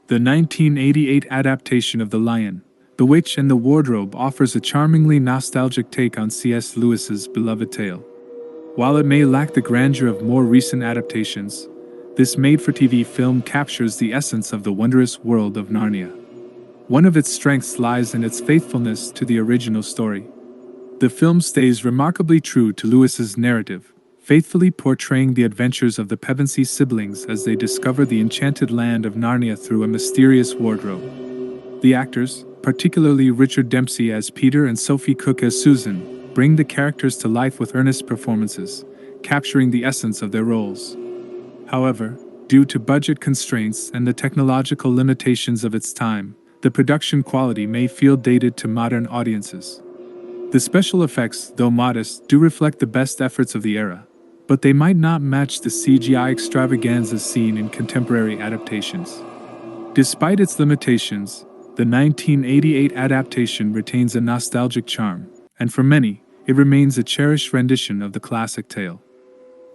The 1988 adaptation of The Lion, the Witch and the Wardrobe offers a charmingly nostalgic take on C.S. Lewis's beloved tale. While it may lack the grandeur of more recent adaptations, this made-for-TV film captures the essence of the wondrous world of Narnia. One of its strengths lies in its faithfulness to the original story. The film stays remarkably true to Lewis's narrative, faithfully portraying the adventures of the Pevensey siblings as they discover the enchanted land of Narnia through a mysterious wardrobe. The actors, particularly Richard Dempsey as Peter and Sophie Cook as Susan, bring the characters to life with earnest performances, capturing the essence of their roles. However, due to budget constraints and the technological limitations of its time, the production quality may feel dated to modern audiences. The special effects, though modest, do reflect the best efforts of the era, but they might not match the CGI extravaganzas seen in contemporary adaptations. Despite its limitations, the 1988 adaptation retains a nostalgic charm, and for many, it remains a cherished rendition of the classic tale.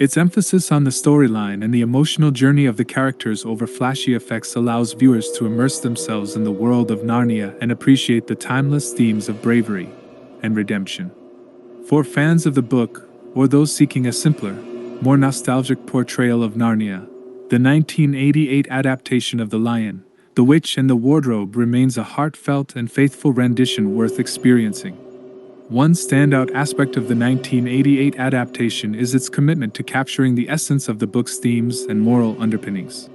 Its emphasis on the storyline and the emotional journey of the characters over flashy effects allows viewers to immerse themselves in the world of Narnia and appreciate the timeless themes of bravery and redemption. For fans of the book, or those seeking a simpler, more nostalgic portrayal of Narnia, the 1988 adaptation of The Lion, the Witch and the Wardrobe remains a heartfelt and faithful rendition worth experiencing. One standout aspect of the 1988 adaptation is its commitment to capturing the essence of the book's themes and moral underpinnings.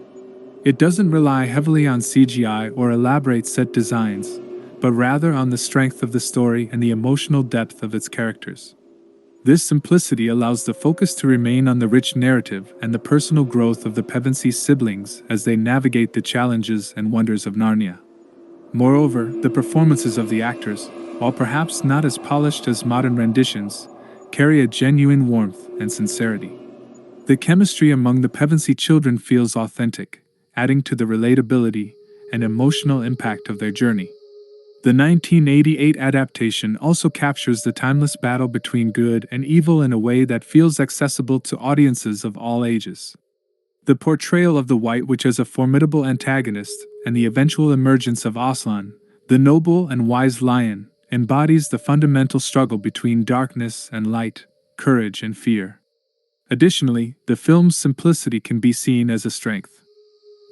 It doesn't rely heavily on CGI or elaborate set designs, but rather on the strength of the story and the emotional depth of its characters. This simplicity allows the focus to remain on the rich narrative and the personal growth of the Pevensey siblings as they navigate the challenges and wonders of Narnia. Moreover, the performances of the actors, while perhaps not as polished as modern renditions, carry a genuine warmth and sincerity. The chemistry among the Pevensey children feels authentic, adding to the relatability and emotional impact of their journey. The 1988 adaptation also captures the timeless battle between good and evil in a way that feels accessible to audiences of all ages. The portrayal of the White Witch as a formidable antagonist and the eventual emergence of Aslan, the noble and wise lion, embodies the fundamental struggle between darkness and light, courage and fear. Additionally, the film's simplicity can be seen as a strength.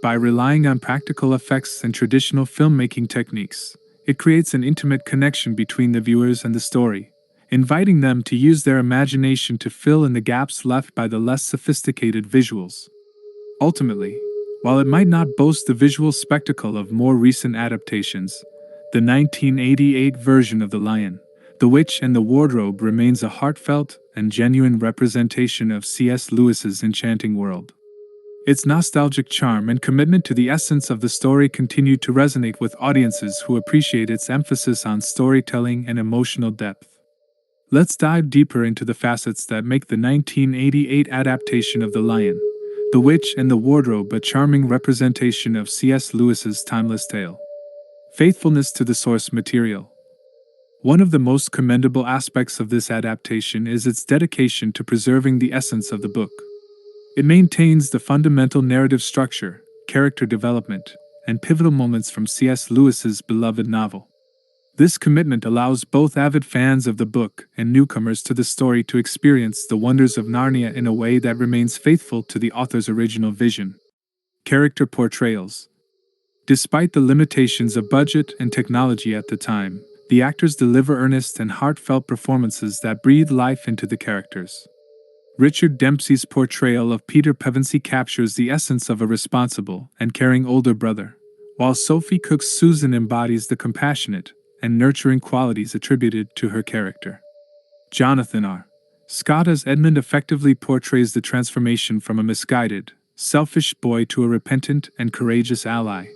By relying on practical effects and traditional filmmaking techniques, it creates an intimate connection between the viewers and the story, inviting them to use their imagination to fill in the gaps left by the less sophisticated visuals. Ultimately, while it might not boast the visual spectacle of more recent adaptations, the 1988 version of The Lion, the Witch and the Wardrobe remains a heartfelt and genuine representation of C.S. Lewis's enchanting world. Its nostalgic charm and commitment to the essence of the story continue to resonate with audiences who appreciate its emphasis on storytelling and emotional depth. Let's dive deeper into the facets that make the 1988 adaptation of The Lion, the Witch and the Wardrobe a charming representation of C.S. Lewis's timeless tale. Faithfulness to the source material. One of the most commendable aspects of this adaptation is its dedication to preserving the essence of the book. It maintains the fundamental narrative structure, character development, and pivotal moments from C.S. Lewis's beloved novel. This commitment allows both avid fans of the book and newcomers to the story to experience the wonders of Narnia in a way that remains faithful to the author's original vision. Character portrayals. Despite the limitations of budget and technology at the time, the actors deliver earnest and heartfelt performances that breathe life into the characters. Richard Dempsey's portrayal of Peter Pevensey captures the essence of a responsible and caring older brother, while Sophie Cook's Susan embodies the compassionate and nurturing qualities attributed to her character. Jonathan R. Scott as Edmund effectively portrays the transformation from a misguided, selfish boy to a repentant and courageous ally,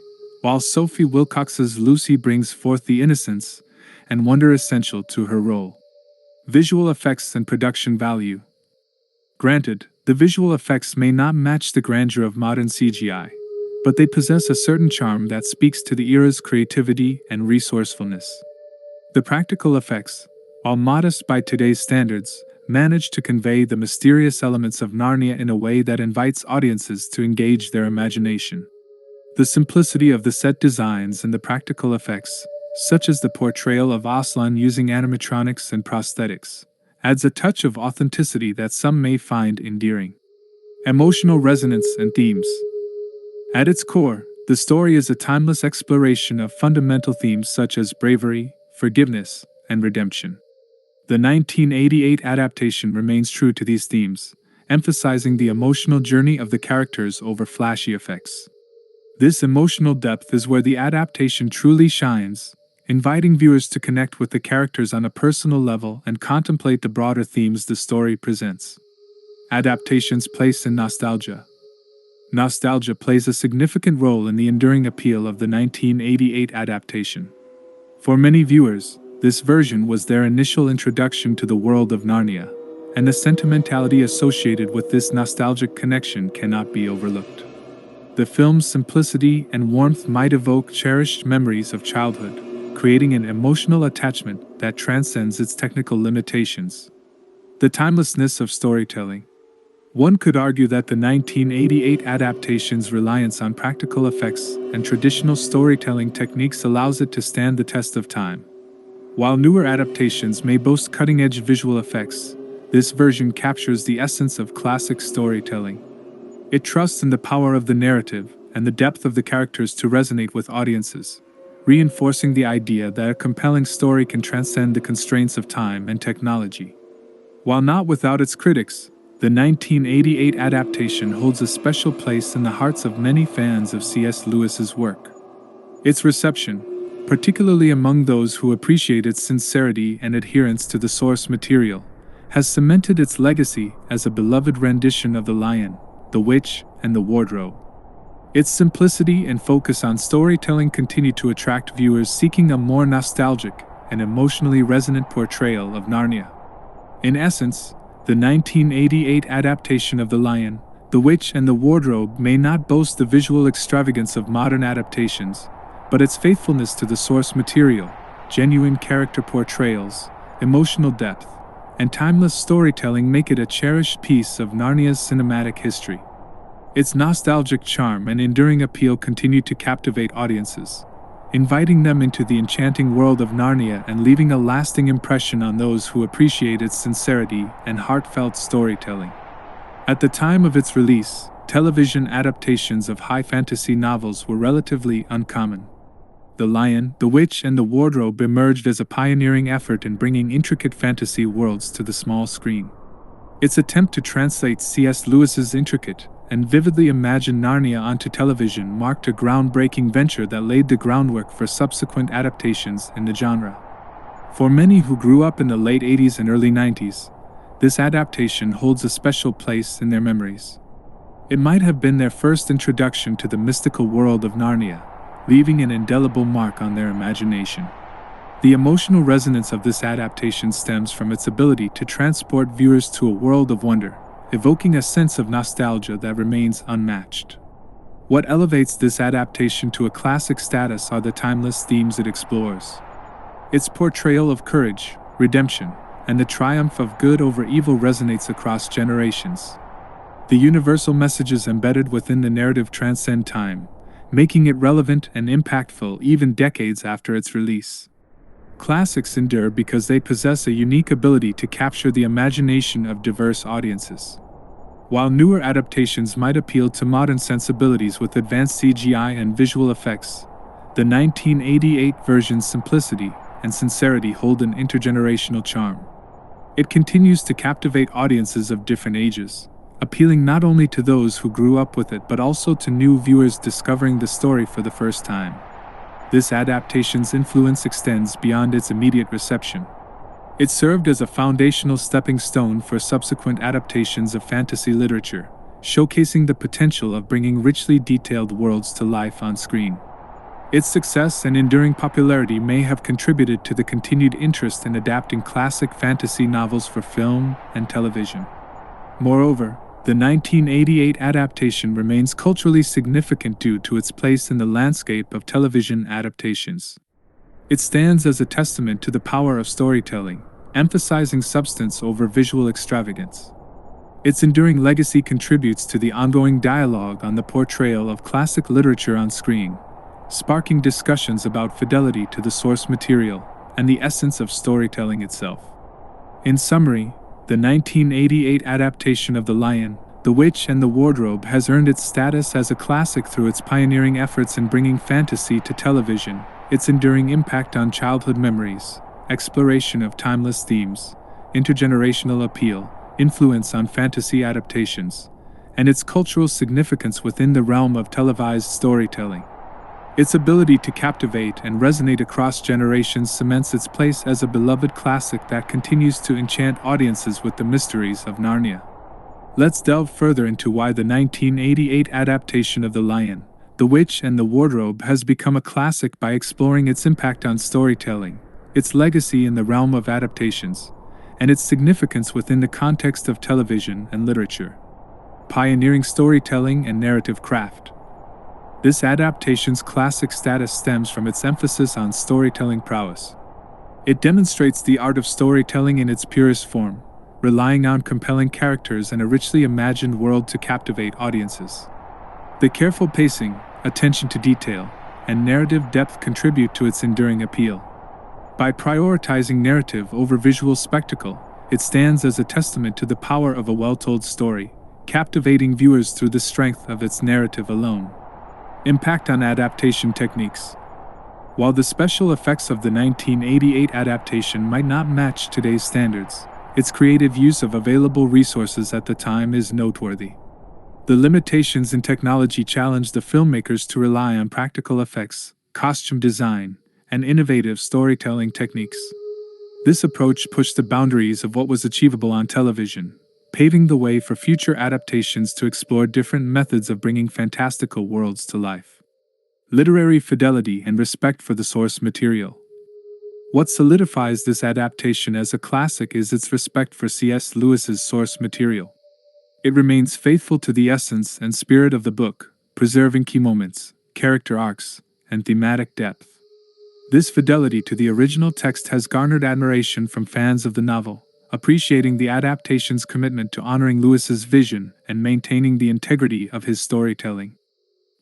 while Sophie Wilcox's Lucy brings forth the innocence and wonder essential to her role. Visual effects and production value. Granted, the visual effects may not match the grandeur of modern CGI, but they possess a certain charm that speaks to the era's creativity and resourcefulness. The practical effects, while modest by today's standards, manage to convey the mysterious elements of Narnia in a way that invites audiences to engage their imagination. The simplicity of the set designs and the practical effects, such as the portrayal of Aslan using animatronics and prosthetics, adds a touch of authenticity that some may find endearing. Emotional resonance and themes. At its core, the story is a timeless exploration of fundamental themes such as bravery, forgiveness, and redemption. The 1988 adaptation remains true to these themes, emphasizing the emotional journey of the characters over flashy effects. This emotional depth is where the adaptation truly shines, inviting viewers to connect with the characters on a personal level and contemplate the broader themes the story presents. Adaptation's place in nostalgia. Nostalgia plays a significant role in the enduring appeal of the 1988 adaptation. For many viewers, this version was their initial introduction to the world of Narnia, and the sentimentality associated with this nostalgic connection cannot be overlooked. The film's simplicity and warmth might evoke cherished memories of childhood, creating an emotional attachment that transcends its technical limitations. The timelessness of storytelling. One could argue that the 1988 adaptation's reliance on practical effects and traditional storytelling techniques allows it to stand the test of time. While newer adaptations may boast cutting-edge visual effects, this version captures the essence of classic storytelling. It trusts in the power of the narrative and the depth of the characters to resonate with audiences, reinforcing the idea that a compelling story can transcend the constraints of time and technology. While not without its critics, the 1988 adaptation holds a special place in the hearts of many fans of C.S. Lewis's work. Its reception, particularly among those who appreciate its sincerity and adherence to the source material, has cemented its legacy as a beloved rendition of The Lion, The Witch, and the Wardrobe. Its simplicity and focus on storytelling continue to attract viewers seeking a more nostalgic and emotionally resonant portrayal of Narnia. In essence, the 1988 adaptation of The Lion, The Witch, and the Wardrobe may not boast the visual extravagance of modern adaptations, but its faithfulness to the source material, genuine character portrayals, emotional depth, and timeless storytelling make it a cherished piece of Narnia's cinematic history. Its nostalgic charm and enduring appeal continue to captivate audiences, inviting them into the enchanting world of Narnia and leaving a lasting impression on those who appreciate its sincerity and heartfelt storytelling. At the time of its release, television adaptations of high fantasy novels were relatively uncommon. The Lion, the Witch, and the Wardrobe emerged as a pioneering effort in bringing intricate fantasy worlds to the small screen. Its attempt to translate C.S. Lewis's intricate and vividly imagined Narnia onto television marked a groundbreaking venture that laid the groundwork for subsequent adaptations in the genre. For many who grew up in the late 80s and early 90s, this adaptation holds a special place in their memories. It might have been their first introduction to the mystical world of Narnia, leaving an indelible mark on their imagination. The emotional resonance of this adaptation stems from its ability to transport viewers to a world of wonder, evoking a sense of nostalgia that remains unmatched. What elevates this adaptation to a classic status are the timeless themes it explores. Its portrayal of courage, redemption, and the triumph of good over evil resonates across generations. The universal messages embedded within the narrative transcend time, making it relevant and impactful even decades after its release. Classics endure because they possess a unique ability to capture the imagination of diverse audiences. While newer adaptations might appeal to modern sensibilities with advanced CGI and visual effects, the 1988 version's simplicity and sincerity hold an intergenerational charm. It continues to captivate audiences of different ages, appealing not only to those who grew up with it but also to new viewers discovering the story for the first time. This adaptation's influence extends beyond its immediate reception. It served as a foundational stepping stone for subsequent adaptations of fantasy literature, showcasing the potential of bringing richly detailed worlds to life on screen. Its success and enduring popularity may have contributed to the continued interest in adapting classic fantasy novels for film and television. Moreover, the 1988 adaptation remains culturally significant due to its place in the landscape of television adaptations. It stands as a testament to the power of storytelling, emphasizing substance over visual extravagance. Its enduring legacy contributes to the ongoing dialogue on the portrayal of classic literature on screen, sparking discussions about fidelity to the source material and the essence of storytelling itself. In summary, the 1988 adaptation of The Lion, the Witch, and the Wardrobe has earned its status as a classic through its pioneering efforts in bringing fantasy to television, its enduring impact on childhood memories, exploration of timeless themes, intergenerational appeal, influence on fantasy adaptations, and its cultural significance within the realm of televised storytelling. Its ability to captivate and resonate across generations cements its place as a beloved classic that continues to enchant audiences with the mysteries of Narnia. Let's delve further into why the 1988 adaptation of The Lion, the Witch, and the Wardrobe has become a classic by exploring its impact on storytelling, its legacy in the realm of adaptations, and its significance within the context of television and literature. Pioneering storytelling and narrative craft. This adaptation's classic status stems from its emphasis on storytelling prowess. It demonstrates the art of storytelling in its purest form, relying on compelling characters and a richly imagined world to captivate audiences. The careful pacing, attention to detail, and narrative depth contribute to its enduring appeal. By prioritizing narrative over visual spectacle, it stands as a testament to the power of a well-told story, captivating viewers through the strength of its narrative alone. Impact on adaptation techniques. While the special effects of the 1988 adaptation might not match today's standards, its creative use of available resources at the time is noteworthy. The limitations in technology challenged the filmmakers to rely on practical effects, costume design, and innovative storytelling techniques. This approach pushed the boundaries of what was achievable on television, paving the way for future adaptations to explore different methods of bringing fantastical worlds to life. Literary fidelity and respect for the source material. What solidifies this adaptation as a classic is its respect for C.S. Lewis's source material. It remains faithful to the essence and spirit of the book, preserving key moments, character arcs, and thematic depth. This fidelity to the original text has garnered admiration from fans of the novel, appreciating the adaptation's commitment to honoring Lewis's vision and maintaining the integrity of his storytelling.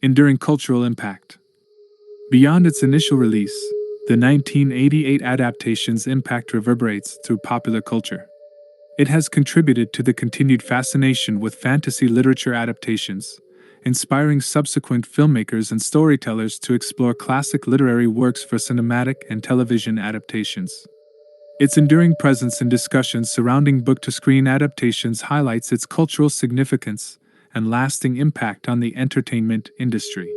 Enduring cultural impact. Beyond its initial release, the 1988 adaptation's impact reverberates through popular culture. It has contributed to the continued fascination with fantasy literature adaptations, inspiring subsequent filmmakers and storytellers to explore classic literary works for cinematic and television adaptations. Its enduring presence in discussions surrounding book-to-screen adaptations highlights its cultural significance and lasting impact on the entertainment industry.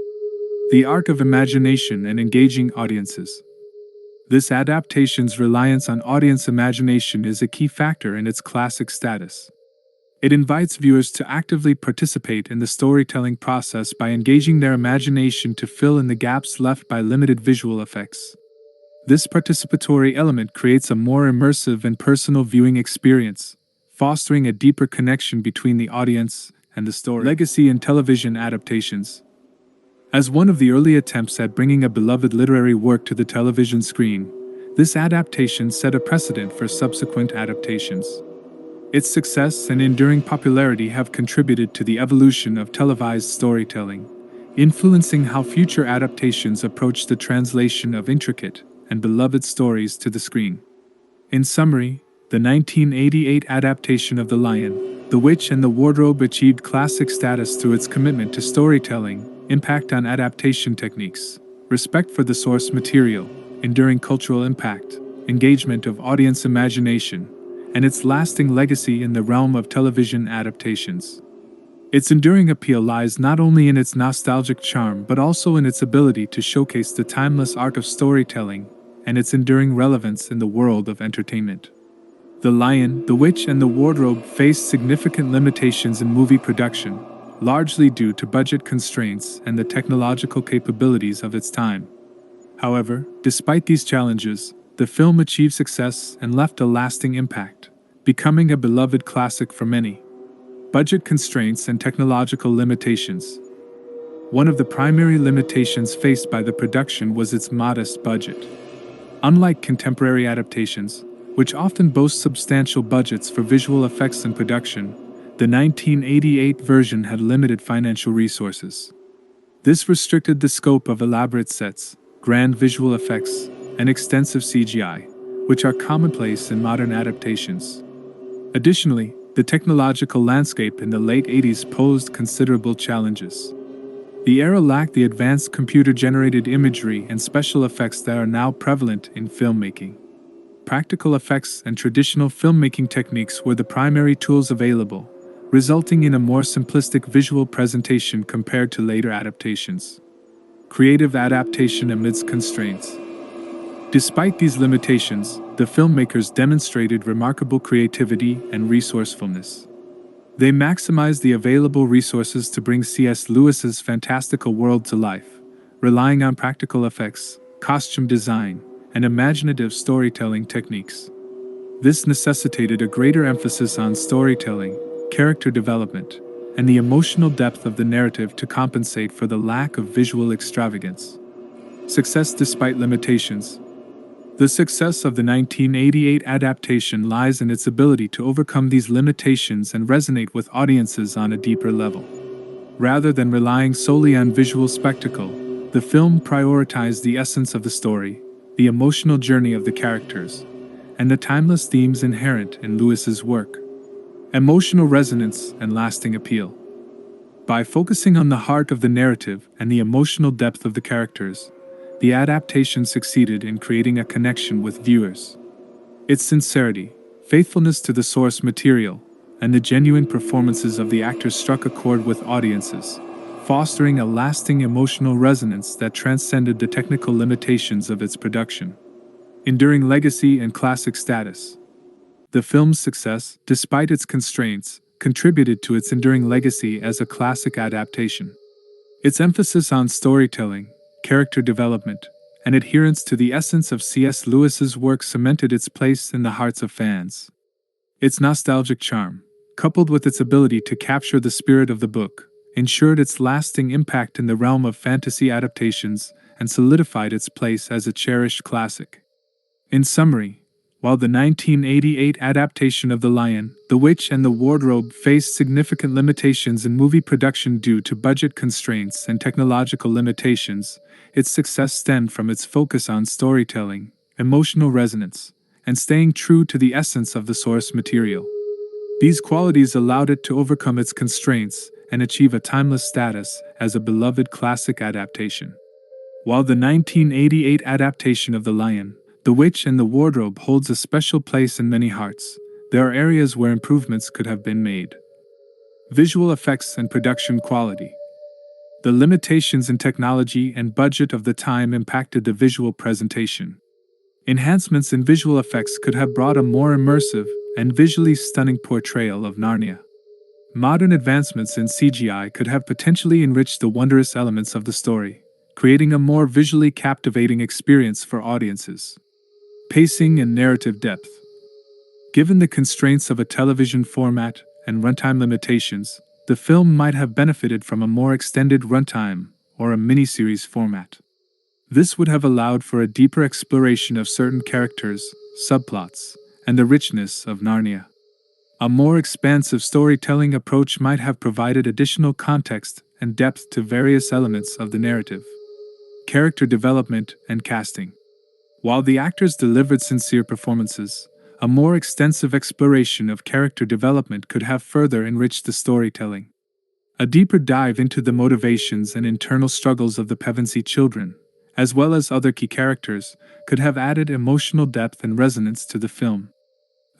The art of imagination and engaging audiences. This adaptation's reliance on audience imagination is a key factor in its classic status. It invites viewers to actively participate in the storytelling process by engaging their imagination to fill in the gaps left by limited visual effects. This participatory element creates a more immersive and personal viewing experience, fostering a deeper connection between the audience and the story. Legacy in television adaptations. As one of the early attempts at bringing a beloved literary work to the television screen, this adaptation set a precedent for subsequent adaptations. Its success and enduring popularity have contributed to the evolution of televised storytelling, influencing how future adaptations approach the translation of intricate and beloved stories to the screen. In summary, the 1988 adaptation of The Lion, the Witch, and the Wardrobe achieved classic status through its commitment to storytelling, impact on adaptation techniques, respect for the source material, enduring cultural impact, engagement of audience imagination, and its lasting legacy in the realm of television adaptations. Its enduring appeal lies not only in its nostalgic charm but also in its ability to showcase the timeless art of storytelling and its enduring relevance in the world of entertainment. The Lion, the Witch, and the Wardrobe faced significant limitations in movie production, largely due to budget constraints and the technological capabilities of its time. However, despite these challenges, the film achieved success and left a lasting impact, becoming a beloved classic for many. Budget constraints and technological limitations. One of the primary limitations faced by the production was its modest budget. Unlike contemporary adaptations, which often boast substantial budgets for visual effects and production, The 1988 version had limited financial resources. This restricted the scope of elaborate sets, grand visual effects, and extensive CGI, which are commonplace in modern adaptations. Additionally, the technological landscape in the late 80s posed considerable challenges. The era lacked the advanced computer-generated imagery and special effects that are now prevalent in filmmaking. Practical effects and traditional filmmaking techniques were the primary tools available, resulting in a more simplistic visual presentation compared to later adaptations. Creative adaptation amidst constraints. Despite these limitations, the filmmakers demonstrated remarkable creativity and resourcefulness. They maximized the available resources to bring C.S. Lewis's fantastical world to life, relying on practical effects, costume design, and imaginative storytelling techniques. This necessitated a greater emphasis on storytelling, character development, and the emotional depth of the narrative to compensate for the lack of visual extravagance. Success despite limitations. The success of the 1988 adaptation lies in its ability to overcome these limitations and resonate with audiences on a deeper level. Rather than relying solely on visual spectacle, the film prioritized the essence of the story, the emotional journey of the characters, and the timeless themes inherent in Lewis's work. Emotional resonance and lasting appeal. By focusing on the heart of the narrative and the emotional depth of the characters, the adaptation succeeded in creating a connection with viewers. Its sincerity, faithfulness to the source material, and the genuine performances of the actors struck a chord with audiences, fostering a lasting emotional resonance that transcended the technical limitations of its production. Enduring legacy and classic status. The film's success, despite its constraints, contributed to its enduring legacy as a classic adaptation. Its emphasis on storytelling, character development, and adherence to the essence of C.S. Lewis's work cemented its place in the hearts of fans. Its nostalgic charm, coupled with its ability to capture the spirit of the book, ensured its lasting impact in the realm of fantasy adaptations and solidified its place as a cherished classic. In summary, while the 1988 adaptation of The Lion, the Witch, and the Wardrobe faced significant limitations in movie production due to budget constraints and technological limitations, its success stemmed from its focus on storytelling, emotional resonance, and staying true to the essence of the source material. These qualities allowed it to overcome its constraints and achieve a timeless status as a beloved classic adaptation. While the 1988 adaptation of The Lion, the Witch, and the Wardrobe holds a special place in many hearts, there are areas where improvements could have been made. Visual effects and production quality. The limitations in technology and budget of the time impacted the visual presentation. Enhancements in visual effects could have brought a more immersive and visually stunning portrayal of Narnia. Modern advancements in CGI could have potentially enriched the wondrous elements of the story, creating a more visually captivating experience for audiences. Pacing and narrative depth. Given the constraints of a television format and runtime limitations, the film might have benefited from a more extended runtime or a miniseries format. This would have allowed for a deeper exploration of certain characters, subplots, and the richness of Narnia. A more expansive storytelling approach might have provided additional context and depth to various elements of the narrative. Character development and casting. While the actors delivered sincere performances, a more extensive exploration of character development could have further enriched the storytelling. A deeper dive into the motivations and internal struggles of the Pevensey children, as well as other key characters, could have added emotional depth and resonance to the film.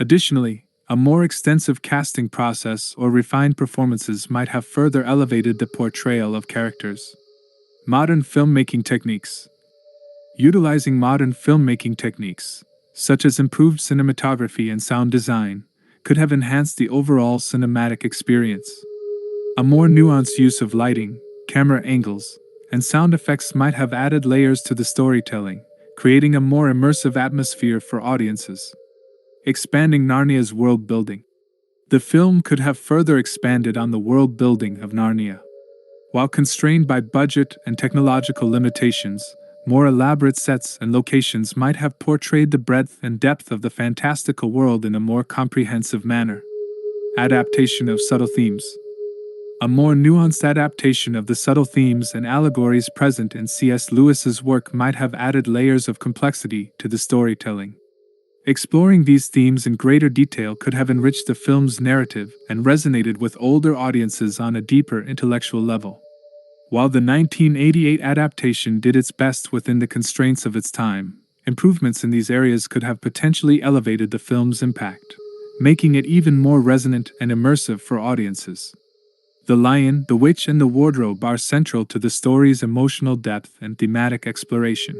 Additionally, a more extensive casting process or refined performances might have further elevated the portrayal of characters. Modern filmmaking techniques. Utilizing modern filmmaking techniques, such as improved cinematography and sound design, could have enhanced the overall cinematic experience. A more nuanced use of lighting, camera angles, and sound effects might have added layers to the storytelling, creating a more immersive atmosphere for audiences. Expanding Narnia's world building. The film could have further expanded on the world building of Narnia. While constrained by budget and technological limitations, more elaborate sets and locations might have portrayed the breadth and depth of the fantastical world in a more comprehensive manner. Adaptation of subtle themes. A more nuanced adaptation of the subtle themes and allegories present in C.S. Lewis's work might have added layers of complexity to the storytelling. Exploring these themes in greater detail could have enriched the film's narrative and resonated with older audiences on a deeper intellectual level. While the 1988 adaptation did its best within the constraints of its time, improvements in these areas could have potentially elevated the film's impact, making it even more resonant and immersive for audiences. The Lion, the Witch, and the Wardrobe are central to the story's emotional depth and thematic exploration.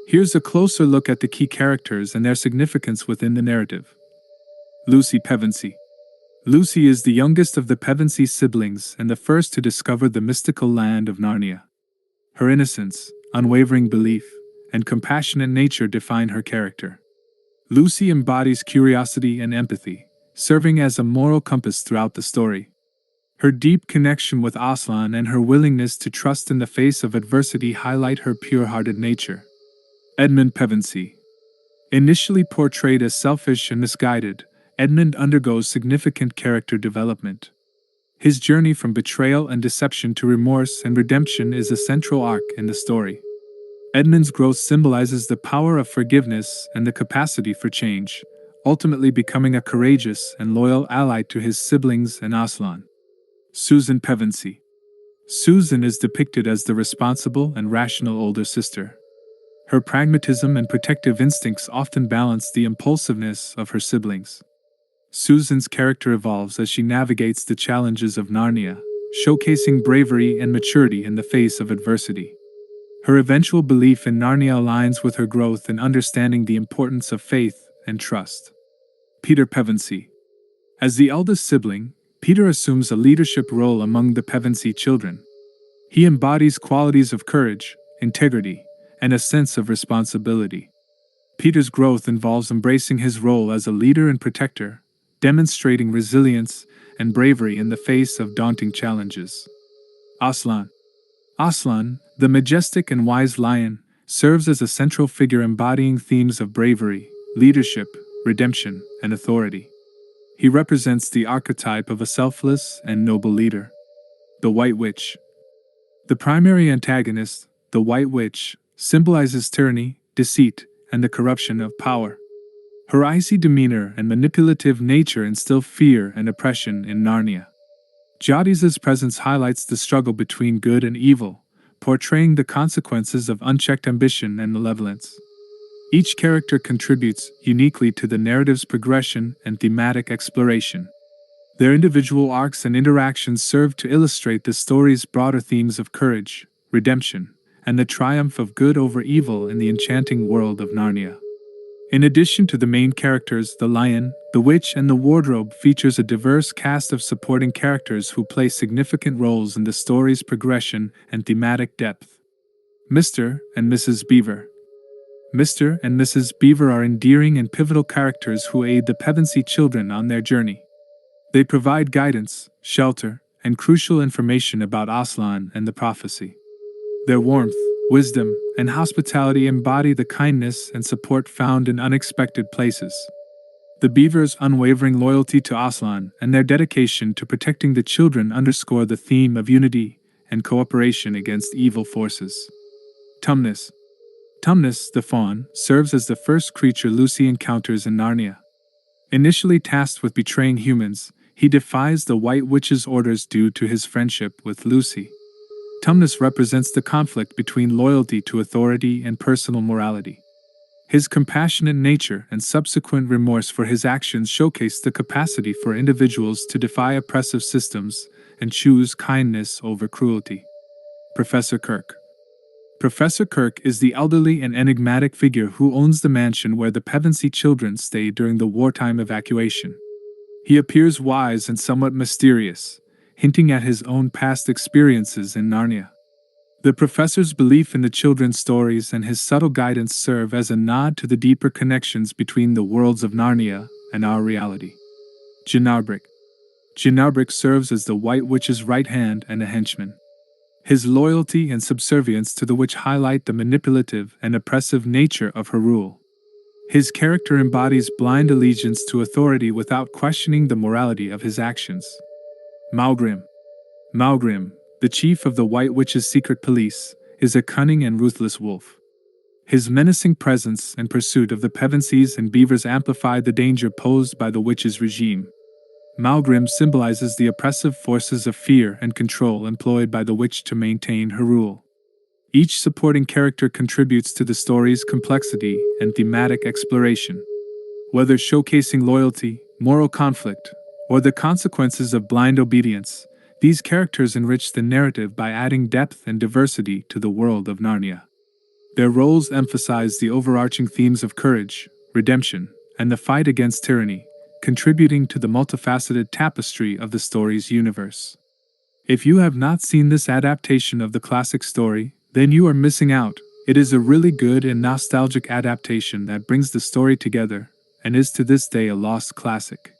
Here's a closer look at the key characters and their significance within the narrative. Lucy Pevensey. Lucy is the youngest of the Pevensey siblings and the first to discover the mystical land of Narnia. Her innocence, unwavering belief, and compassionate nature define her character. Lucy embodies curiosity and empathy, serving as a moral compass throughout the story. Her deep connection with Aslan and her willingness to trust in the face of adversity highlight her pure-hearted nature. Edmund Pevensey. Initially portrayed as selfish and misguided, Edmund undergoes significant character development. His journey from betrayal and deception to remorse and redemption is a central arc in the story. Edmund's growth symbolizes the power of forgiveness and the capacity for change, ultimately becoming a courageous and loyal ally to his siblings and Aslan. Susan Pevensey. Susan is depicted as the responsible and rational older sister. Her pragmatism and protective instincts often balance the impulsiveness of her siblings. Susan's character evolves as she navigates the challenges of Narnia, showcasing bravery and maturity in the face of adversity. Her eventual belief in Narnia aligns with her growth in understanding the importance of faith and trust. Peter Pevensey. As the eldest sibling, Peter assumes a leadership role among the Pevensey children. He embodies qualities of courage, integrity, and a sense of responsibility. Peter's growth involves embracing his role as a leader and protector, demonstrating resilience and bravery in the face of daunting challenges. Aslan. Aslan, the majestic and wise lion, serves as a central figure embodying themes of bravery, leadership, redemption, and authority. He represents the archetype of a selfless and noble leader. The White Witch. The primary antagonist, the White Witch, symbolizes tyranny, deceit, and the corruption of power. Her icy demeanor and manipulative nature instill fear and oppression in Narnia. Jadis's presence highlights the struggle between good and evil, portraying the consequences of unchecked ambition and malevolence. Each character contributes uniquely to the narrative's progression and thematic exploration. Their individual arcs and interactions serve to illustrate the story's broader themes of courage, redemption, and the triumph of good over evil in the enchanting world of Narnia. In addition to the main characters, the Lion, the Witch, and the Wardrobe features a diverse cast of supporting characters who play significant roles in the story's progression and thematic depth. Mr. and Mrs. Beaver. Mr. and Mrs. Beaver are endearing and pivotal characters who aid the Pevensey children on their journey. They provide guidance, shelter, and crucial information about Aslan and the prophecy. Their warmth, wisdom, and hospitality embody the kindness and support found in unexpected places. The Beavers' unwavering loyalty to Aslan and their dedication to protecting the children underscore the theme of unity and cooperation against evil forces. Tumnus. Tumnus, the fawn, serves as the first creature Lucy encounters in Narnia. Initially tasked with betraying humans, he defies the White Witch's orders due to his friendship with Lucy. Tumnus represents the conflict between loyalty to authority and personal morality. His compassionate nature and subsequent remorse for his actions showcase the capacity for individuals to defy oppressive systems and choose kindness over cruelty. Professor Kirk. Professor Kirk is the elderly and enigmatic figure who owns the mansion where the Pevensey children stayed during the wartime evacuation. He appears wise and somewhat mysterious, hinting at his own past experiences in Narnia. The professor's belief in the children's stories and his subtle guidance serve as a nod to the deeper connections between the worlds of Narnia and our reality. Ginarbrick. Ginarbrick serves as the White Witch's right hand and a henchman. His loyalty and subservience to the witch highlight the manipulative and oppressive nature of her rule. His character embodies blind allegiance to authority without questioning the morality of his actions. Maugrim. Maugrim, the chief of the White Witch's secret police, is a cunning and ruthless wolf. His menacing presence and pursuit of the Pevensies and Beavers amplify the danger posed by the witch's regime. Maugrim symbolizes the oppressive forces of fear and control employed by the witch to maintain her rule. Each supporting character contributes to the story's complexity and thematic exploration. Whether showcasing loyalty, moral conflict, or the consequences of blind obedience, these characters enrich the narrative by adding depth and diversity to the world of Narnia. Their roles emphasize the overarching themes of courage, redemption, and the fight against tyranny, contributing to the multifaceted tapestry of the story's universe. If you have not seen this adaptation of the classic story, then you are missing out. It is a really good and nostalgic adaptation that brings the story together, and is to this day a lost classic.